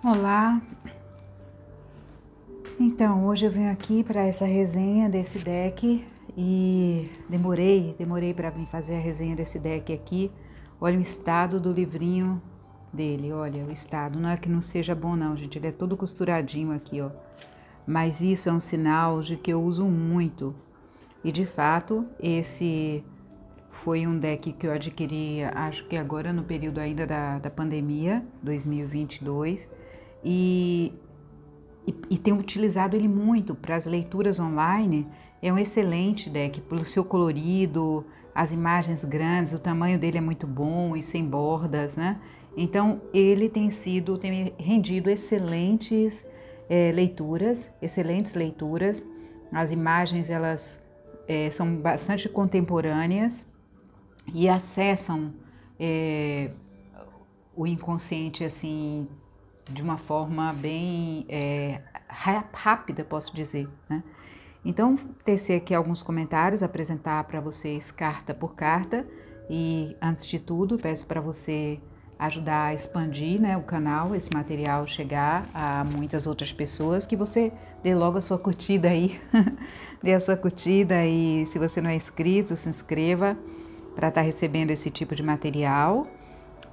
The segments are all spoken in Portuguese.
Olá, então hoje eu venho aqui para essa resenha desse deck e demorei para vir fazer a resenha desse deck aqui. Olha o estado do livrinho dele, olha o estado, não é que não seja bom não, gente, ele é todo costuradinho aqui, ó. Mas isso é um sinal de que eu uso muito e de fato esse foi um deck que eu adquiri, acho que agora no período ainda da pandemia, 2022, e tenho utilizado ele muito para as leituras online. É um excelente deck pelo seu colorido, as imagens grandes, o tamanho dele é muito bom e sem bordas, né? Então ele tem rendido excelentes leituras. As imagens elas são bastante contemporâneas e acessam o inconsciente assim de uma forma bem rápida, posso dizer, né? Então, tecer aqui alguns comentários, apresentar para vocês carta por carta e, antes de tudo, peço para você ajudar a expandir, né, o canal, esse material chegar a muitas outras pessoas, que você dê logo a sua curtida aí, dê a sua curtida e se você não é inscrito, se inscreva para estar recebendo esse tipo de material.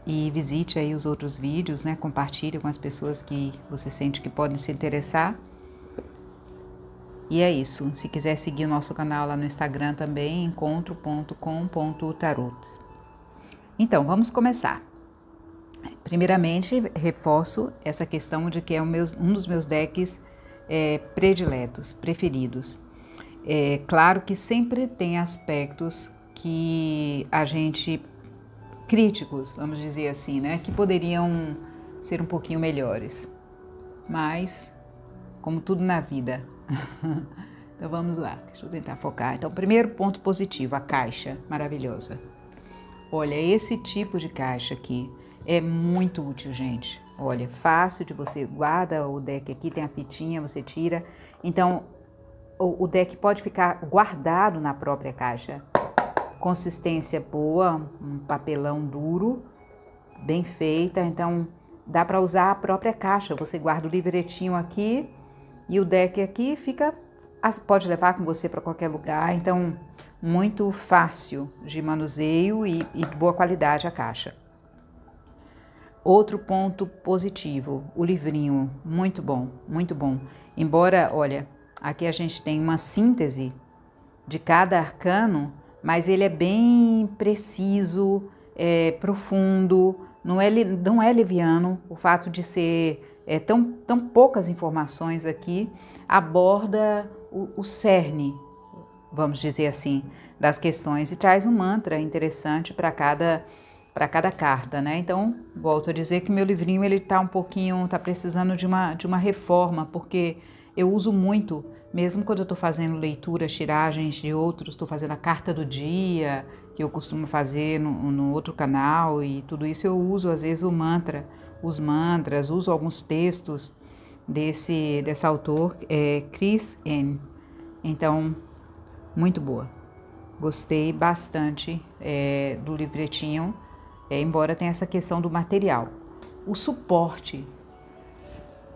E visite aí os outros vídeos, né? Compartilhe com as pessoas que você sente que podem se interessar. E é isso. Se quiser seguir o nosso canal lá no Instagram também, encontro.com.tarot. Então, vamos começar. Primeiramente, reforço essa questão de que é um dos meus decks prediletos, preferidos. É claro que sempre tem aspectos que a gente críticos, vamos dizer assim, né, que poderiam ser um pouquinho melhores, mas como tudo na vida. Então vamos lá, deixa eu tentar focar. Então, primeiro ponto positivo, a caixa maravilhosa. Olha, esse tipo de caixa aqui é muito útil, gente. Olha, fácil de você, guarda o deck aqui, tem a fitinha, você tira. Então, o deck pode ficar guardado na própria caixa. Consistência boa, um papelão duro, bem feita, então dá para usar a própria caixa. Você guarda o livretinho aqui e o deck aqui pode levar com você para qualquer lugar, então muito fácil de manuseio e de boa qualidade a caixa. Outro ponto positivo, o livrinho, muito bom, muito bom. Embora, olha, aqui a gente tem uma síntese de cada arcano, mas ele é bem preciso, profundo, não é leviano. O fato de ser tão poucas informações aqui aborda o cerne, vamos dizer assim, das questões e traz um mantra interessante para cada carta, né? Então, volto a dizer que meu livrinho ele tá precisando de uma reforma, porque eu uso muito, mesmo quando eu estou fazendo leituras, tiragens de outros, estou fazendo a carta do dia, que eu costumo fazer no outro canal, e tudo isso eu uso, às vezes, os mantras, uso alguns textos desse autor, Chris N. Então, muito boa. Gostei bastante do livretinho, embora tenha essa questão do material. O suporte,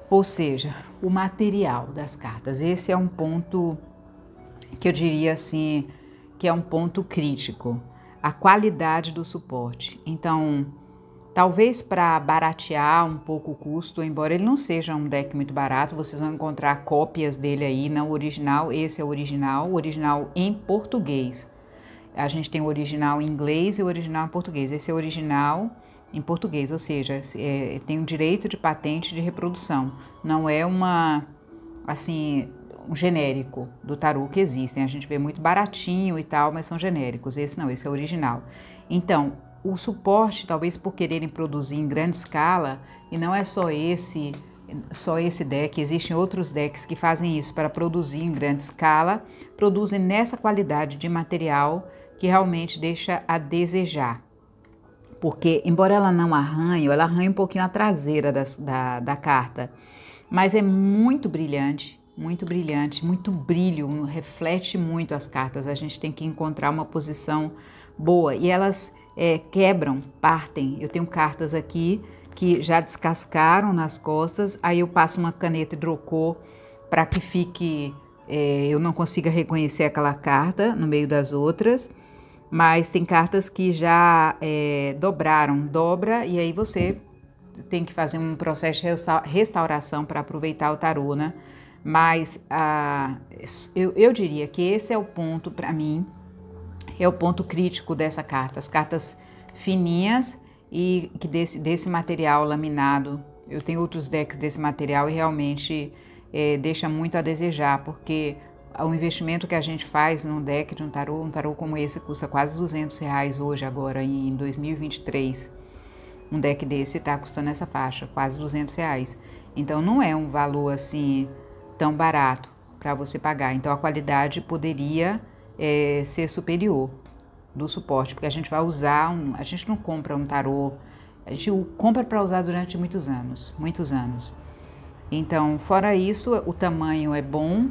ou seja, o material das cartas. Esse é um ponto que eu diria assim, que é um ponto crítico. A qualidade do suporte. Então, talvez para baratear um pouco o custo, embora ele não seja um deck muito barato, vocês vão encontrar cópias dele aí, não original. Esse é o original em português. A gente tem o original em inglês e o original em português. Esse é o original em português, ou seja, tem um direito de patente de reprodução. Não é um genérico do tarô que existem. A gente vê muito baratinho e tal, mas são genéricos. Esse não, esse é o original. Então, o suporte, talvez por quererem produzir em grande escala, e não é só esse deck, existem outros decks que fazem isso para produzir em grande escala, produzem nessa qualidade de material que realmente deixa a desejar. Porque, embora ela não arranhe, ela arranha um pouquinho a traseira da carta, mas é muito brilhante, muito brilho, reflete muito as cartas. A gente tem que encontrar uma posição boa e elas quebram, partem. Eu tenho cartas aqui que já descascaram nas costas. Aí eu passo uma caneta hidrocor para que fique, eu não consiga reconhecer aquela carta no meio das outras. Mas tem cartas que já dobraram, dobra, e aí você tem que fazer um processo de restauração para aproveitar o tarô, né? Mas eu diria que esse é o ponto, para mim, é o ponto crítico dessa carta. As cartas fininhas e que desse material laminado. Eu tenho outros decks desse material e realmente deixa muito a desejar, porque o investimento que a gente faz num deck de um tarô como esse custa quase R$200 hoje, agora em 2023. Um deck desse está custando essa faixa, quase R$200. Então não é um valor assim tão barato para você pagar. Então a qualidade poderia ser superior do suporte, porque a gente vai usar, a gente não compra um tarô, a gente o compra para usar durante muitos anos, muitos anos. Então, fora isso, o tamanho é bom,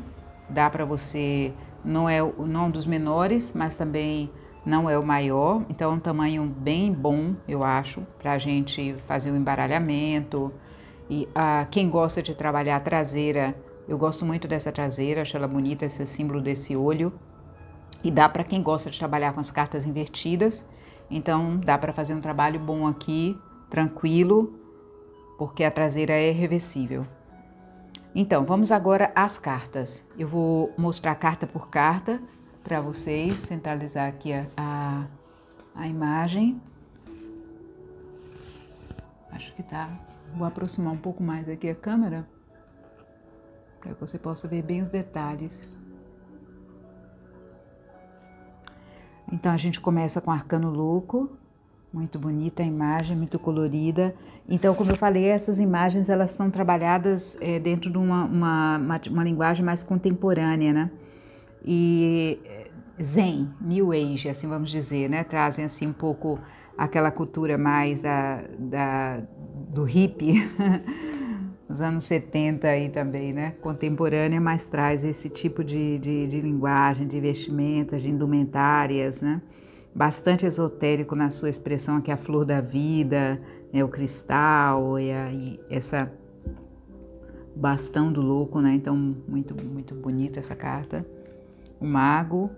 dá para você, não é um dos menores, mas também não é o maior, então é um tamanho bem bom, eu acho, para a gente fazer o embaralhamento. E quem gosta de trabalhar a traseira, eu gosto muito dessa traseira, acho ela bonita, esse símbolo desse olho. E dá para quem gosta de trabalhar com as cartas invertidas, então dá para fazer um trabalho bom aqui, tranquilo, porque a traseira é reversível. Então, vamos agora às cartas. Eu vou mostrar carta por carta para vocês, centralizar aqui a imagem. Acho que tá. Vou aproximar um pouco mais aqui a câmera, para que você possa ver bem os detalhes. Então, a gente começa com Arcano Louco, muito bonita a imagem, muito colorida. Então, como eu falei, essas imagens, elas estão trabalhadas dentro de uma linguagem mais contemporânea, né? E Zen, New Age, assim vamos dizer, né? Trazem assim um pouco aquela cultura mais do hippie, dos anos 70 aí também, né? Contemporânea, mas traz esse tipo de linguagem, de vestimentas, de indumentárias, né? Bastante esotérico na sua expressão, aqui a flor da vida, né? O cristal e essa bastão do louco, né? Então, muito, muito bonita essa carta. O mago.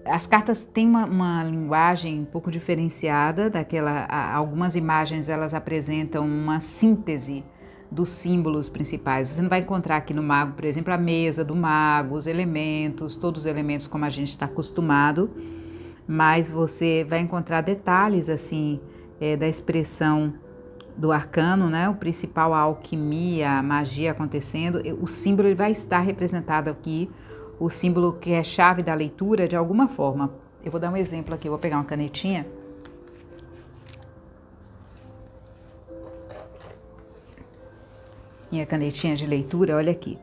As cartas têm uma linguagem um pouco diferenciada daquela. Algumas imagens elas apresentam uma síntese dos símbolos principais. Você não vai encontrar aqui no mago, por exemplo, a mesa do mago, os elementos, todos os elementos como a gente está acostumado, mas você vai encontrar detalhes assim da expressão do arcano, né? O principal, a alquimia, a magia acontecendo. O símbolo ele vai estar representado aqui, o símbolo que é chave da leitura de alguma forma. Eu vou dar um exemplo aqui, eu vou pegar uma canetinha. Minha canetinha de leitura, olha aqui.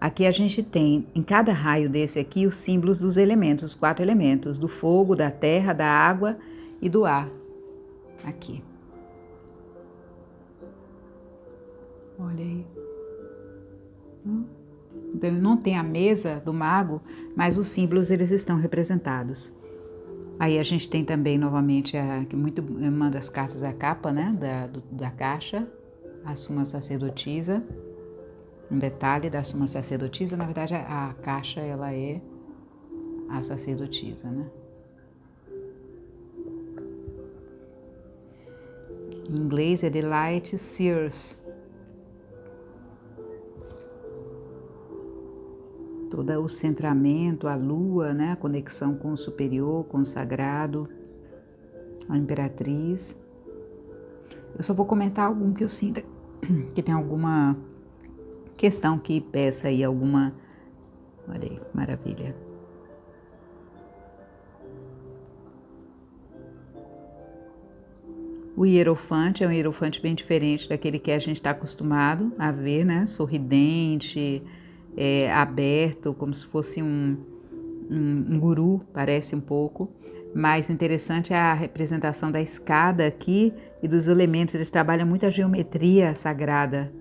Aqui a gente tem, em cada raio desse aqui, os símbolos dos elementos, os 4 elementos, do fogo, da terra, da água e do ar. Aqui. Olha aí. Então, não tem a mesa do mago, mas os símbolos, eles estão representados. Aí a gente tem também, novamente, uma das cartas, a capa, né, da caixa, a Suma Sacerdotisa. Um detalhe da Suma Sacerdotisa, na verdade, a caixa, ela é a sacerdotisa, né? Em inglês é The Light Seers. Todo o centramento, a lua, né? A conexão com o superior, com o sagrado, a imperatriz. Eu só vou comentar algum que eu sinta que tem alguma questão que peça aí alguma. Olha aí, maravilha. O hierofante é um hierofante bem diferente daquele que a gente está acostumado a ver, né? Sorridente, aberto, como se fosse um guru, parece um pouco. Mais interessante é a representação da escada aqui e dos elementos. Eles trabalham muito a geometria sagrada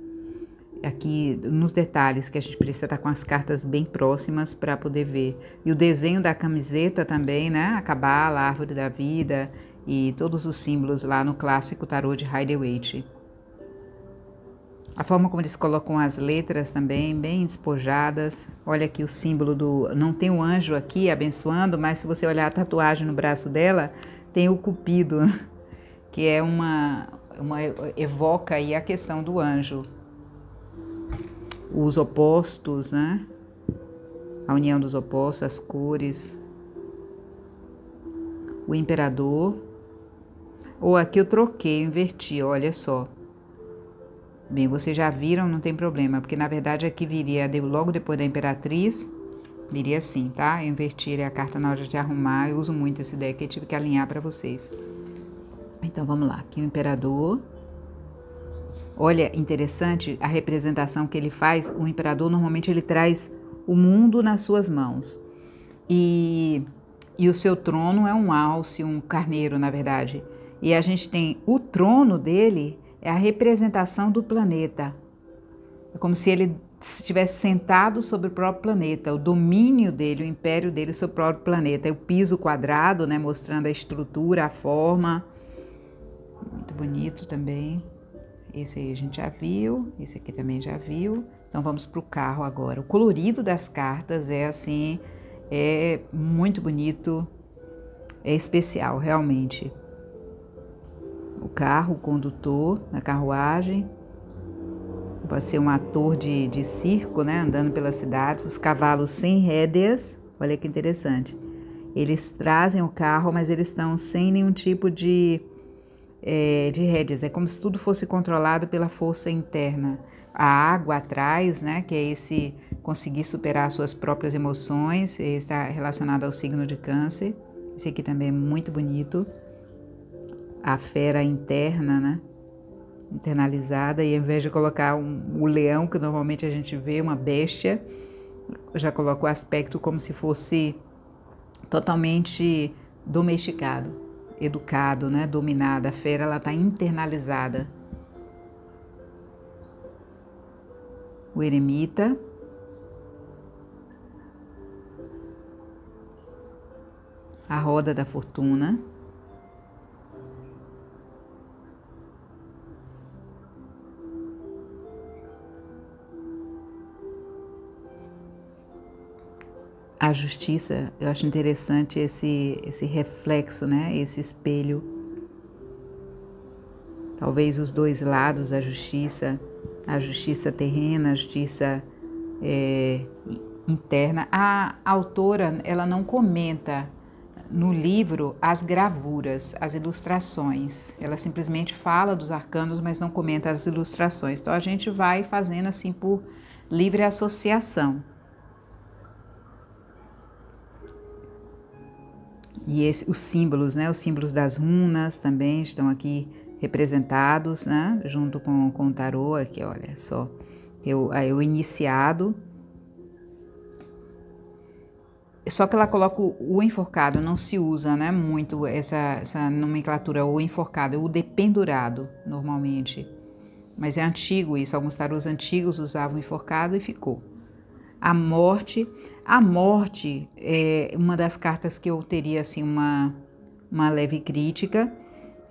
aqui nos detalhes, que a gente precisa estar com as cartas bem próximas para poder ver. E o desenho da camiseta também, né? A cabala, a árvore da vida e todos os símbolos lá no clássico tarô de Rider-Waite. A forma como eles colocam as letras também, bem despojadas. Olha aqui o símbolo do... Não tem o anjo aqui abençoando, mas se você olhar a tatuagem no braço dela, tem o cupido, que é evoca aí a questão do anjo. Os opostos, né? A união dos opostos, as cores. O imperador. Ou aqui eu troquei, eu inverti, olha só. Bem, vocês já viram, não tem problema, porque na verdade aqui viria logo depois da imperatriz, viria assim, tá? Eu inverti a carta na hora de arrumar, eu uso muito esse deck, eu tive que alinhar para vocês. Então vamos lá, aqui o imperador. Olha, interessante a representação que ele faz. O imperador normalmente ele traz o mundo nas suas mãos. E o seu trono é um alce, um carneiro, na verdade. E a gente tem o trono dele, é a representação do planeta. É como se ele estivesse sentado sobre o próprio planeta, o domínio dele, o império dele sobre o próprio planeta. É o piso quadrado, né, mostrando a estrutura, a forma. Muito bonito também. Esse aí a gente já viu, esse aqui também já viu. Então vamos para o carro agora. O colorido das cartas é assim, é muito bonito, é especial realmente. O carro, o condutor na carruagem, pode ser um ator de circo, né, andando pelas cidades, os cavalos sem rédeas, olha que interessante. Eles trazem o carro, mas eles estão sem nenhum tipo de rédeas, é como se tudo fosse controlado pela força interna. A água atrás, né, que é esse conseguir superar suas próprias emoções, está relacionado ao signo de Câncer. Esse aqui também é muito bonito. A fera interna, né? Internalizada, e ao invés de colocar o leão, que normalmente a gente vê, uma bestia, eu já coloco o aspecto como se fosse totalmente domesticado, educado, né? Dominada. A fera, ela está internalizada. O eremita. A roda da fortuna. A justiça, eu acho interessante esse reflexo, né? Esse espelho. Talvez os dois lados da justiça, a justiça terrena, a justiça interna. A autora, ela não comenta no livro as gravuras, as ilustrações. Ela simplesmente fala dos arcanos, mas não comenta as ilustrações. Então a gente vai fazendo assim por livre associação. E os símbolos, né? Os símbolos das runas também estão aqui representados, né? Junto com o tarô, aqui, olha só. O iniciado. Só que ela coloca o enforcado, não se usa, né, muito essa nomenclatura, o enforcado, o dependurado, normalmente. Mas é antigo isso, alguns tarôs antigos usavam enforcado e ficou. A morte é uma das cartas que eu teria assim uma leve crítica,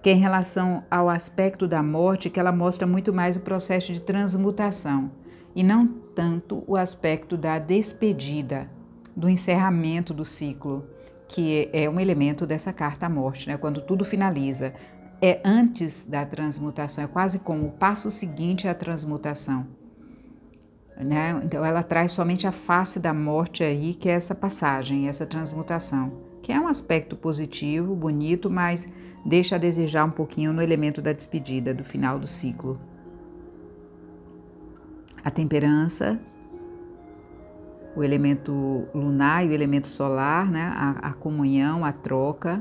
que é em relação ao aspecto da morte, que ela mostra muito mais o processo de transmutação e não tanto o aspecto da despedida, do encerramento do ciclo, que é um elemento dessa carta morte, né? Quando tudo finaliza. É antes da transmutação, é quase como o passo seguinte à transmutação. Né? Então ela traz somente a face da morte aí, que é essa passagem, essa transmutação, que é um aspecto positivo, bonito, mas deixa a desejar um pouquinho no elemento da despedida, do final do ciclo. A temperança, o elemento lunar e o elemento solar, né? A comunhão, a troca.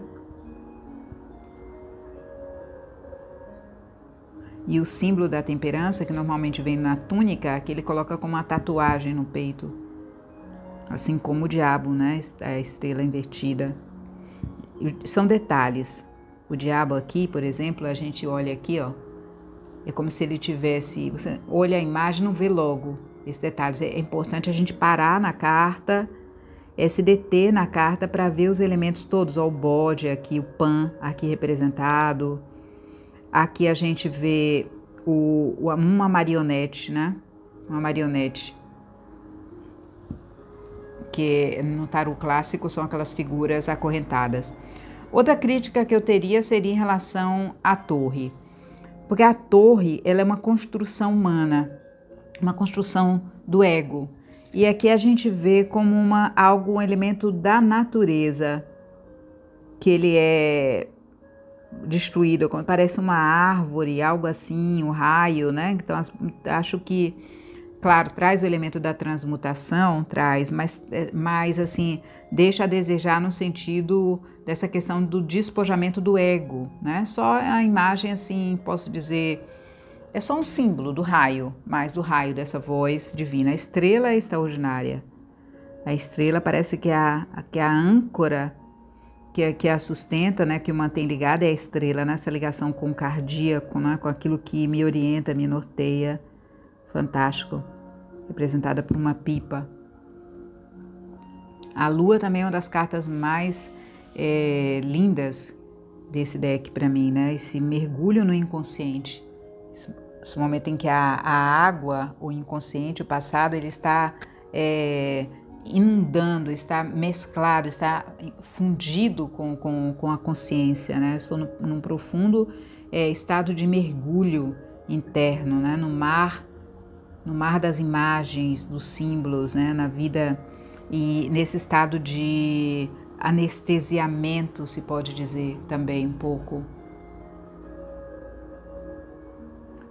E o símbolo da temperança, que normalmente vem na túnica, que ele coloca como uma tatuagem no peito. Assim como o diabo, né? A estrela invertida. E são detalhes. O diabo aqui, por exemplo, a gente olha aqui, ó. É como se ele tivesse... Você olha a imagem e não vê logo esses detalhes. É importante a gente parar na carta, se deter na carta para ver os elementos todos. Ó, o bode aqui, o pan aqui representado. Aqui a gente vê uma marionete, né? Uma marionete. Que no tarô clássico são aquelas figuras acorrentadas. Outra crítica que eu teria seria em relação à torre. Porque a torre, ela é uma construção humana, uma construção do ego. E aqui a gente vê como um elemento da natureza, que ele é destruído, como parece uma árvore, algo assim, um raio, né? Então, acho que, claro, traz o elemento da transmutação, mas assim, deixa a desejar no sentido dessa questão do despojamento do ego, né? Só a imagem, assim, posso dizer, é só um símbolo do raio, mais do raio dessa voz divina. A estrela é extraordinária. A estrela parece que é a âncora que a sustenta, né, que o mantém ligada, é a estrela, nessa ligação com o cardíaco, né, com aquilo que me orienta, me norteia. Fantástico. Representada por uma pipa. A lua também é uma das cartas mais lindas desse deck para mim, né? Esse mergulho no inconsciente. Esse momento em que a água, o inconsciente, o passado, ele está inundando, está mesclado, está fundido com a consciência, né? Estou num profundo estado de mergulho interno, né? No mar das imagens, dos símbolos, né? Na vida, e nesse estado de anestesiamento, se pode dizer também um pouco.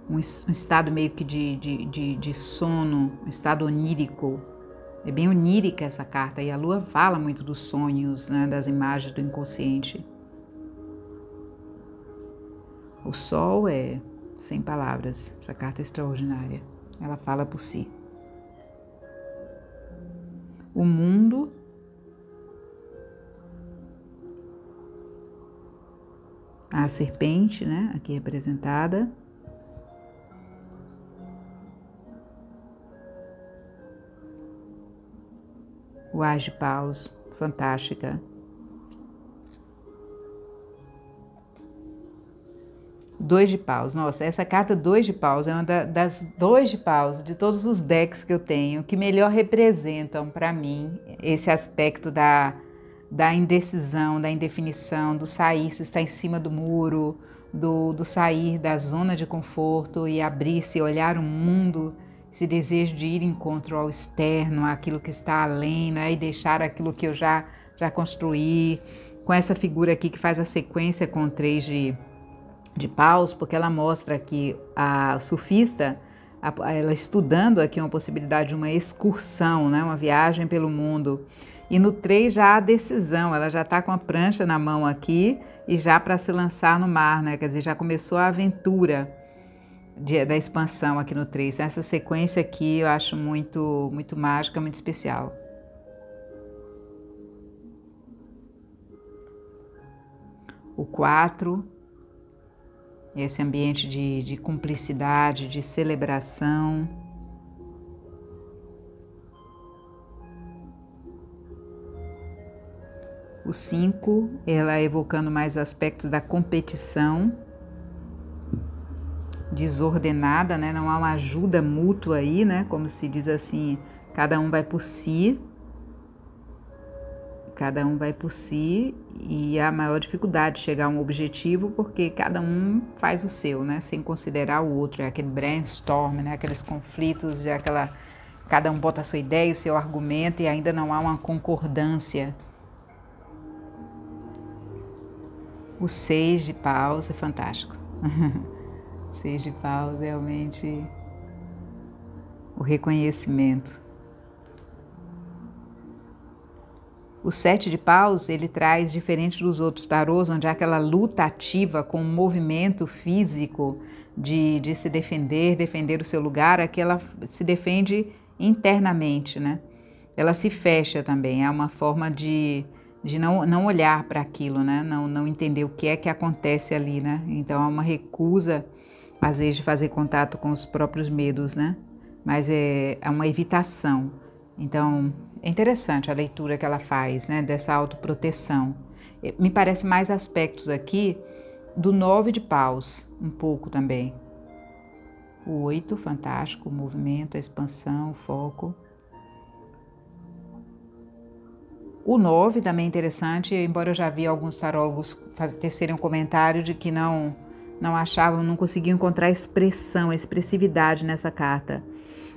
Um estado meio que de sono, um estado onírico. É bem onírica essa carta, e a lua fala muito dos sonhos, né, das imagens do inconsciente. O sol é sem palavras, essa carta é extraordinária, ela fala por si. O mundo, a serpente, né, aqui representada. O As de Paus, fantástica. Dois de Paus, nossa, essa carta Dois de Paus é uma das Dois de Paus de todos os decks que eu tenho, que melhor representam para mim esse aspecto da indecisão, da indefinição, do sair, se está em cima do muro, do sair da zona de conforto e abrir-se, olhar o mundo, esse desejo de ir em encontro ao externo, aquilo que está além, né? E deixar aquilo que eu já construí, com essa figura aqui que faz a sequência com o 3 de paus, porque ela mostra que a surfista, ela estudando aqui uma possibilidade de uma excursão, né? Uma viagem pelo mundo. E no 3 já há decisão, ela já está com a prancha na mão aqui e já para se lançar no mar, né? Quer dizer, já começou a aventura da expansão aqui no 3. Essa sequência aqui eu acho muito, muito mágica, muito especial. O 4, esse ambiente de cumplicidade, de celebração. O 5, ela evocando mais aspectos da competição desordenada, né? Não há uma ajuda mútua aí, né? Como se diz assim, cada um vai por si. Cada um vai por si, e a maior dificuldade de chegar a um objetivo, porque cada um faz o seu, né? Sem considerar o outro. É aquele brainstorm, né? Aqueles conflitos, cada um bota a sua ideia, o seu argumento, e ainda não há uma concordância. O 6 de paus é fantástico. 6 de paus, realmente o reconhecimento. O 7 de paus, ele traz, diferente dos outros tarôs, onde há aquela luta ativa com o movimento físico de se defender o seu lugar, aqui ela se defende internamente, né? Ela se fecha também, é uma forma de não olhar para aquilo, né? Não entender o que é que acontece ali, né? Então é uma recusa, às vezes, de fazer contato com os próprios medos, né? Mas é uma evitação. Então, é interessante a leitura que ela faz, né, dessa autoproteção. Me parece mais aspectos aqui do 9 de paus, um pouco também. O 8, fantástico, o movimento, a expansão, o foco. O 9 também é interessante, embora eu já vi alguns tarólogos tecerem um comentário de que não achavam, não conseguiam encontrar expressão, expressividade nessa carta.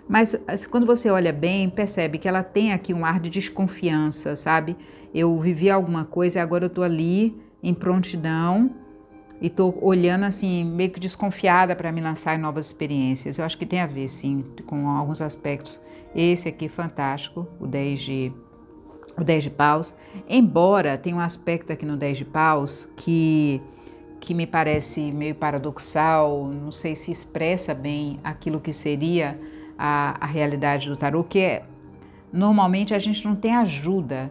Mas quando você olha bem, percebe que ela tem aqui um ar de desconfiança, sabe? Eu vivi alguma coisa e agora eu estou ali em prontidão e estou olhando assim, meio que desconfiada para me lançar em novas experiências. Eu acho que tem a ver, sim, com alguns aspectos. Esse aqui, fantástico, o 10 de paus. Embora tenha um aspecto aqui no 10 de paus que me parece meio paradoxal, não sei se expressa bem aquilo que seria a realidade do tarô, que é, normalmente a gente não tem ajuda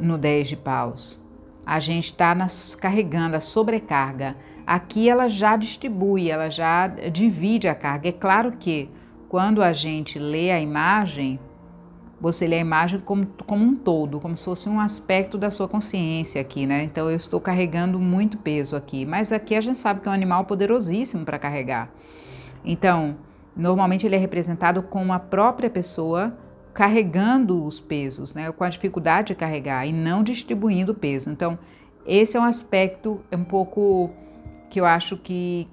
no 10 de paus. A gente está carregando a sobrecarga. Aqui ela já distribui, ela já divide a carga. É claro que quando a gente lê a imagem, você lê a imagem como um todo, como se fosse um aspecto da sua consciência aqui, né? Então eu estou carregando muito peso aqui, mas aqui a gente sabe que é um animal poderosíssimo para carregar. Então, normalmente ele é representado com a própria pessoa carregando os pesos, né? Com a dificuldade de carregar e não distribuindo o peso. Então, esse é um aspecto um pouco que eu acho que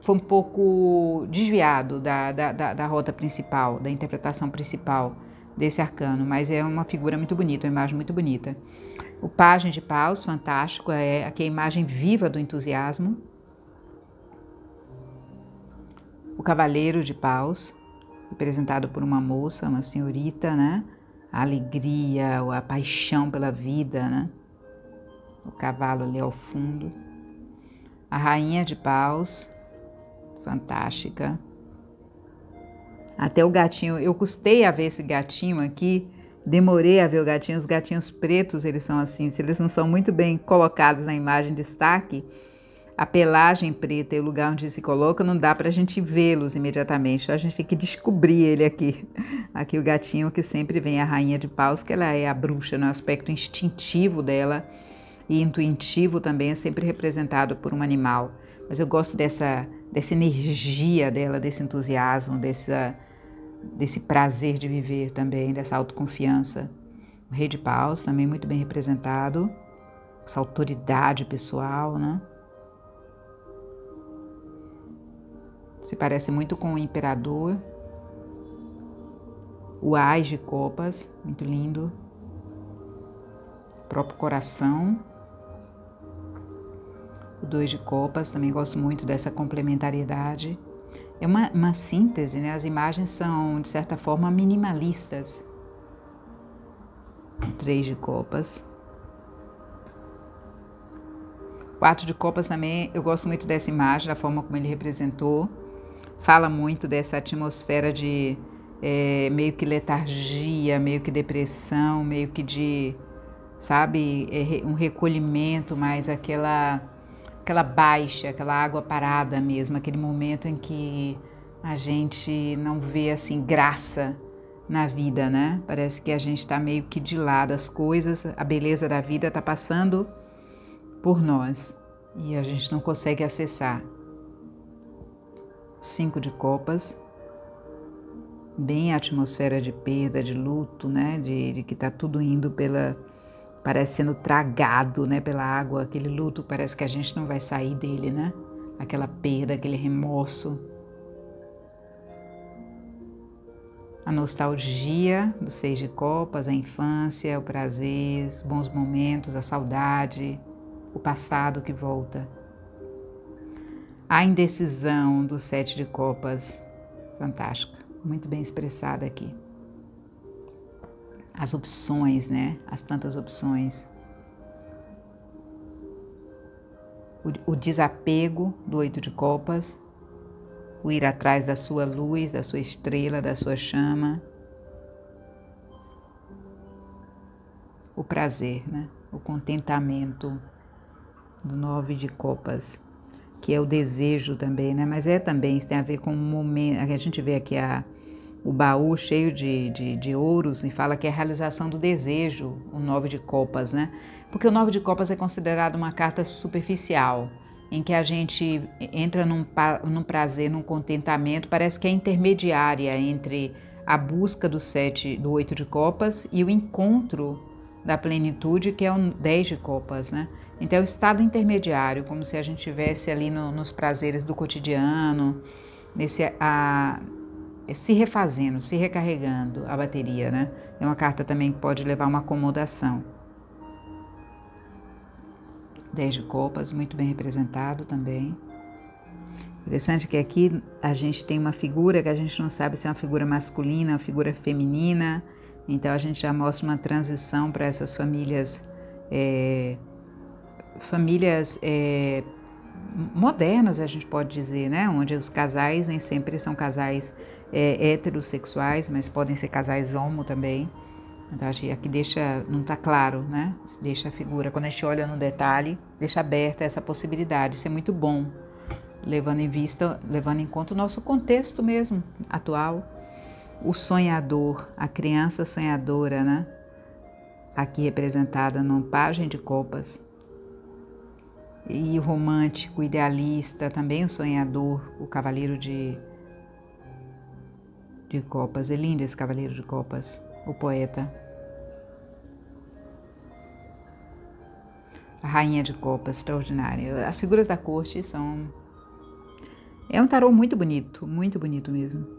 foi um pouco desviado da rota principal, da interpretação principal desse arcano, mas é uma figura muito bonita, uma imagem muito bonita. O pajem de paus, fantástico, aqui é a imagem viva do entusiasmo. O cavaleiro de paus, representado por uma moça, uma senhorita, né? A alegria, a paixão pela vida, né? O cavalo ali ao fundo. A rainha de paus, fantástica. Até o gatinho, eu custei a ver esse gatinho aqui, demorei a ver o gatinho. Os gatinhos pretos, eles são assim, se eles não são muito bem colocados na imagem de destaque, a pelagem preta e o lugar onde se coloca, não dá pra gente vê-los imediatamente, então a gente tem que descobrir ele aqui. Aqui o gatinho que sempre vem a rainha de paus, que ela é a bruxa, no aspecto instintivo dela e intuitivo também, é sempre representado por um animal. Mas eu gosto dessa energia dela, desse entusiasmo, desse prazer de viver também, dessa autoconfiança. O rei de paus também muito bem representado, essa autoridade pessoal, né? Se parece muito com o imperador. O ás de copas, muito lindo. O próprio coração. O 2 de copas, também gosto muito dessa complementariedade. É uma síntese, né? As imagens são, de certa forma, minimalistas. O 3 de copas. 4 de copas também, eu gosto muito dessa imagem, da forma como ele representou. Fala muito dessa atmosfera de meio que letargia, meio que depressão, meio que de, sabe, um recolhimento, mas aquela baixa, aquela água parada mesmo, aquele momento em que a gente não vê assim graça na vida, né? Parece que a gente está meio que de lado, as coisas, a beleza da vida está passando por nós e a gente não consegue acessar. 5 de copas, bem a atmosfera de perda, de luto, né? De que tá tudo indo parece sendo tragado, né? Pela água, aquele luto, parece que a gente não vai sair dele, né? Aquela perda, aquele remorso. A nostalgia do 6 de copas, a infância, o prazer, os bons momentos, a saudade, o passado que volta. A indecisão do 7 de copas, fantástica, muito bem expressada aqui. As opções, né? As tantas opções. O desapego do 8 de copas, o ir atrás da sua luz, da sua estrela, da sua chama. O prazer, né? O contentamento do 9 de copas, que é o desejo também, né? Mas também, isso tem a ver com o momento, a gente vê aqui o baú cheio de ouros e fala que é a realização do desejo, o 9 de copas, né? Porque o 9 de copas é considerado uma carta superficial, em que a gente entra num prazer, num contentamento, parece que é intermediária entre a busca do 8 de copas e o encontro da plenitude, que é o 10 de copas, né? Então é o estado intermediário, como se a gente estivesse ali nos prazeres do cotidiano, se refazendo, se recarregando a bateria, né? É uma carta também que pode levar a uma acomodação. 10 de copas, muito bem representado também. Interessante que aqui a gente tem uma figura que a gente não sabe se é uma figura masculina, uma figura feminina. Então a gente já mostra uma transição para essas famílias, modernas, a gente pode dizer, né? Onde os casais nem sempre são casais heterossexuais, mas podem ser casais homo também. Então aqui não está claro, né? Deixa a figura, quando a gente olha no detalhe, deixa aberta essa possibilidade. Isso é muito bom, levando em conta o nosso contexto mesmo atual. O sonhador, a criança sonhadora, né? Aqui representada numa pajem de copas. E o romântico, o idealista, também o sonhador, o cavaleiro de copas. É lindo esse cavaleiro de copas, o poeta. A rainha de copas, extraordinária. As figuras da corte são... É um tarô muito bonito mesmo.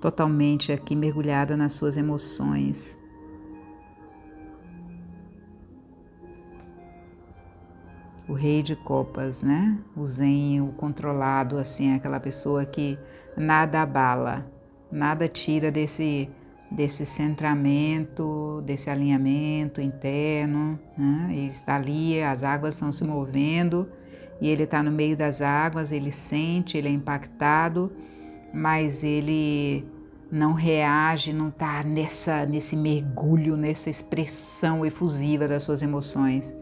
Totalmente aqui mergulhada nas suas emoções. O rei de copas, né? O zen, o controlado, assim, aquela pessoa que nada abala, nada tira desse centramento, desse alinhamento interno, né? Ele está ali, as águas estão se movendo e ele está no meio das águas, ele sente, ele é impactado, mas ele não reage, não está nesse mergulho, nessa expressão efusiva das suas emoções.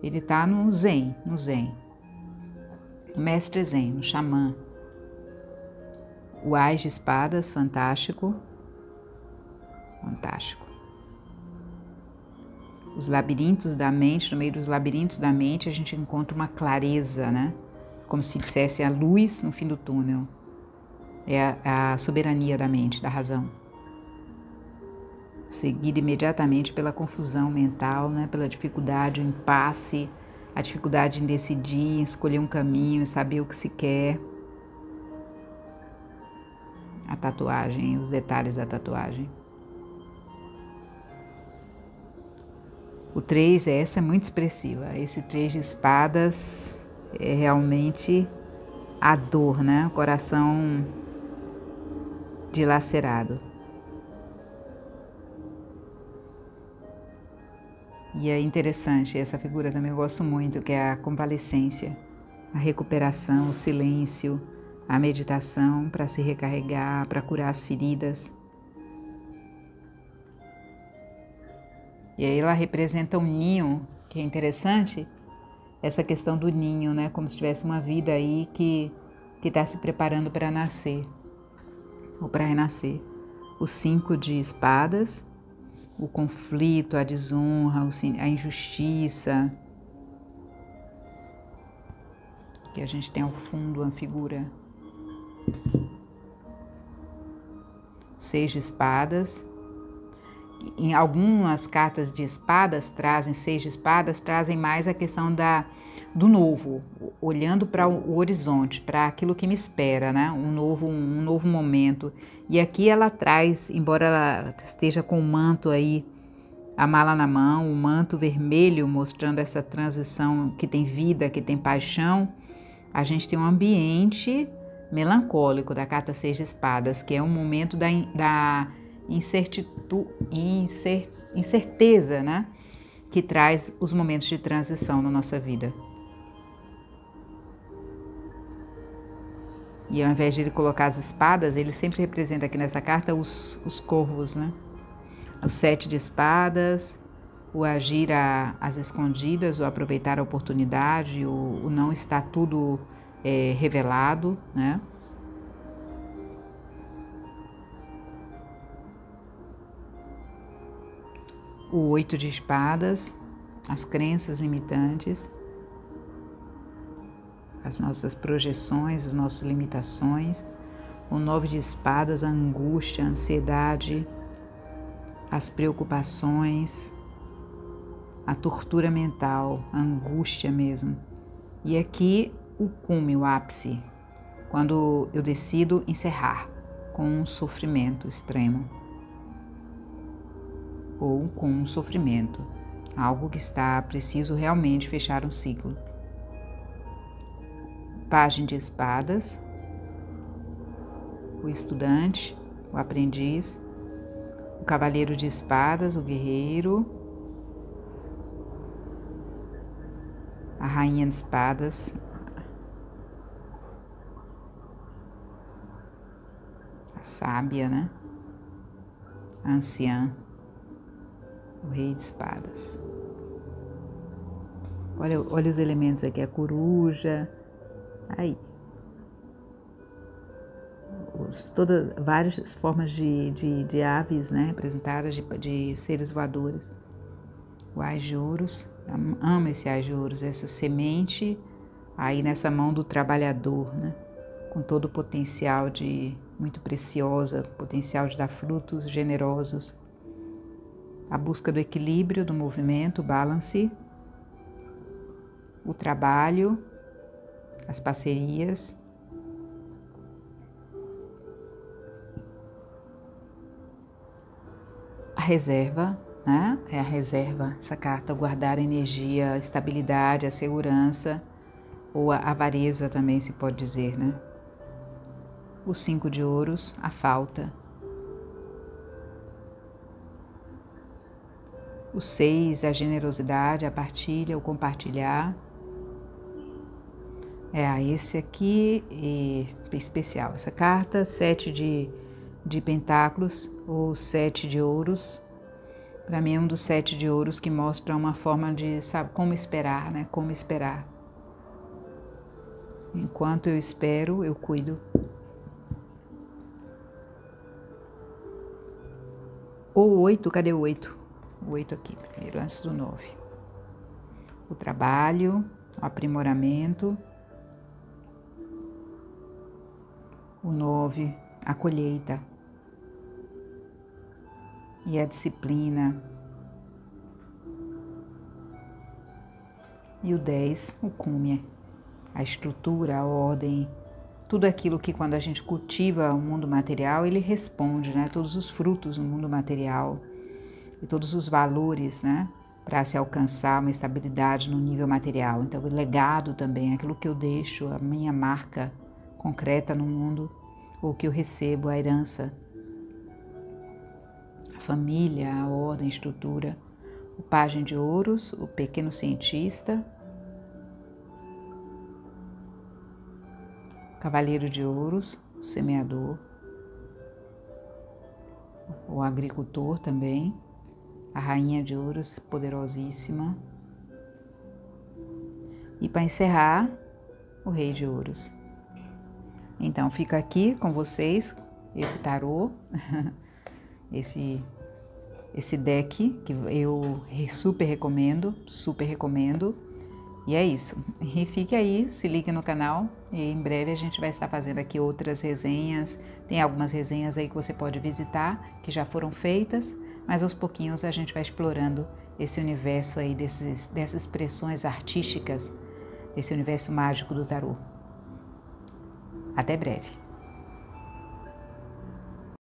Ele está no zen, o mestre zen, no xamã. O Ás de espadas, fantástico. Os labirintos da mente, no meio dos labirintos da mente a gente encontra uma clareza, né? Como se dissesse a luz no fim do túnel. É a soberania da mente, da razão. Seguida imediatamente pela confusão mental, né? Pela dificuldade, o impasse, a dificuldade em decidir, em escolher um caminho, em saber o que se quer. A tatuagem, os detalhes da tatuagem. O 3, essa é muito expressiva. Esse 3 de espadas é realmente a dor, né? O coração dilacerado. E é interessante, essa figura também eu gosto muito, que é a convalescência, a recuperação, o silêncio, a meditação para se recarregar, para curar as feridas. E aí ela representa um ninho, que é interessante, essa questão do ninho, né? Como se tivesse uma vida aí que está se preparando para nascer, ou para renascer. O 5 de espadas, o conflito, a desonra, a injustiça. Que a gente tem ao fundo uma figura. 6 de espadas. Em algumas cartas de espadas trazem, 6 de espadas, trazem mais a questão do novo, olhando para o horizonte, para aquilo que me espera, né? Um novo momento. E aqui ela traz, embora ela esteja com o manto aí, a mala na mão, o manto vermelho mostrando essa transição que tem vida, que tem paixão, a gente tem um ambiente melancólico da carta 6 de espadas, que é um momento da incerteza, né? Que traz os momentos de transição na nossa vida. E ao invés de ele colocar as espadas, ele sempre representa aqui nessa carta os corvos, né? O 7 de espadas, o agir às escondidas, o aproveitar a oportunidade, o não estar tudo revelado, né? O 8 de espadas, as crenças limitantes. as nossas projeções, as nossas limitações. O 9 de espadas, a angústia, a ansiedade, as preocupações, a tortura mental, a angústia mesmo. E aqui o cume, o ápice, quando eu decido encerrar com um sofrimento extremo ou com um sofrimento, algo que está preciso realmente fechar um ciclo. Pajem de espadas, o estudante, o aprendiz, o cavaleiro de espadas, o guerreiro, a rainha de espadas, a sábia, né? A anciã, o rei de espadas. Olha os elementos aqui, a coruja, aí. Várias formas de aves, né, representadas, de seres voadores. O Ás de Ouros, amo esse Ás de Ouros, essa semente aí nessa mão do trabalhador, né, com todo o potencial muito preciosa, potencial de dar frutos generosos. A busca do equilíbrio, do movimento, o balance, o trabalho, as parcerias. A reserva, né? É a reserva, essa carta, guardar a energia, a estabilidade, a segurança, ou a avareza também se pode dizer, né? O 5 de ouros, a falta. O 6, a generosidade, a partilha, o compartilhar. Esse aqui é especial, essa carta, 7 de pentáculos, ou 7 de ouros. Para mim é um dos 7 de ouros que mostra uma forma de, sabe, como esperar, né? Como esperar. Enquanto eu espero, eu cuido. O 8, cadê o 8? O 8 aqui, primeiro, antes do 9. O trabalho, o aprimoramento. O 9, a colheita. E a disciplina. E o 10, o cume, a estrutura, a ordem, tudo aquilo que quando a gente cultiva o mundo material, ele responde, né? Todos os frutos no mundo material e todos os valores, né? Para se alcançar uma estabilidade no nível material. Então, o legado também, aquilo que eu deixo, a minha marca concreta no mundo, ou que eu recebo, a herança. Família, a ordem, a estrutura, o pajem de ouros, o pequeno cientista, cavaleiro de ouros, o semeador, o agricultor também, a rainha de ouros, poderosíssima, e para encerrar, o rei de ouros. Então fica aqui com vocês esse tarô, esse deck que eu super recomendo, e é isso. E fique aí, se ligue no canal e em breve a gente vai estar fazendo aqui outras resenhas, tem algumas resenhas aí que você pode visitar, que já foram feitas, mas aos pouquinhos a gente vai explorando esse universo aí dessas expressões artísticas, esse universo mágico do tarô. Até breve.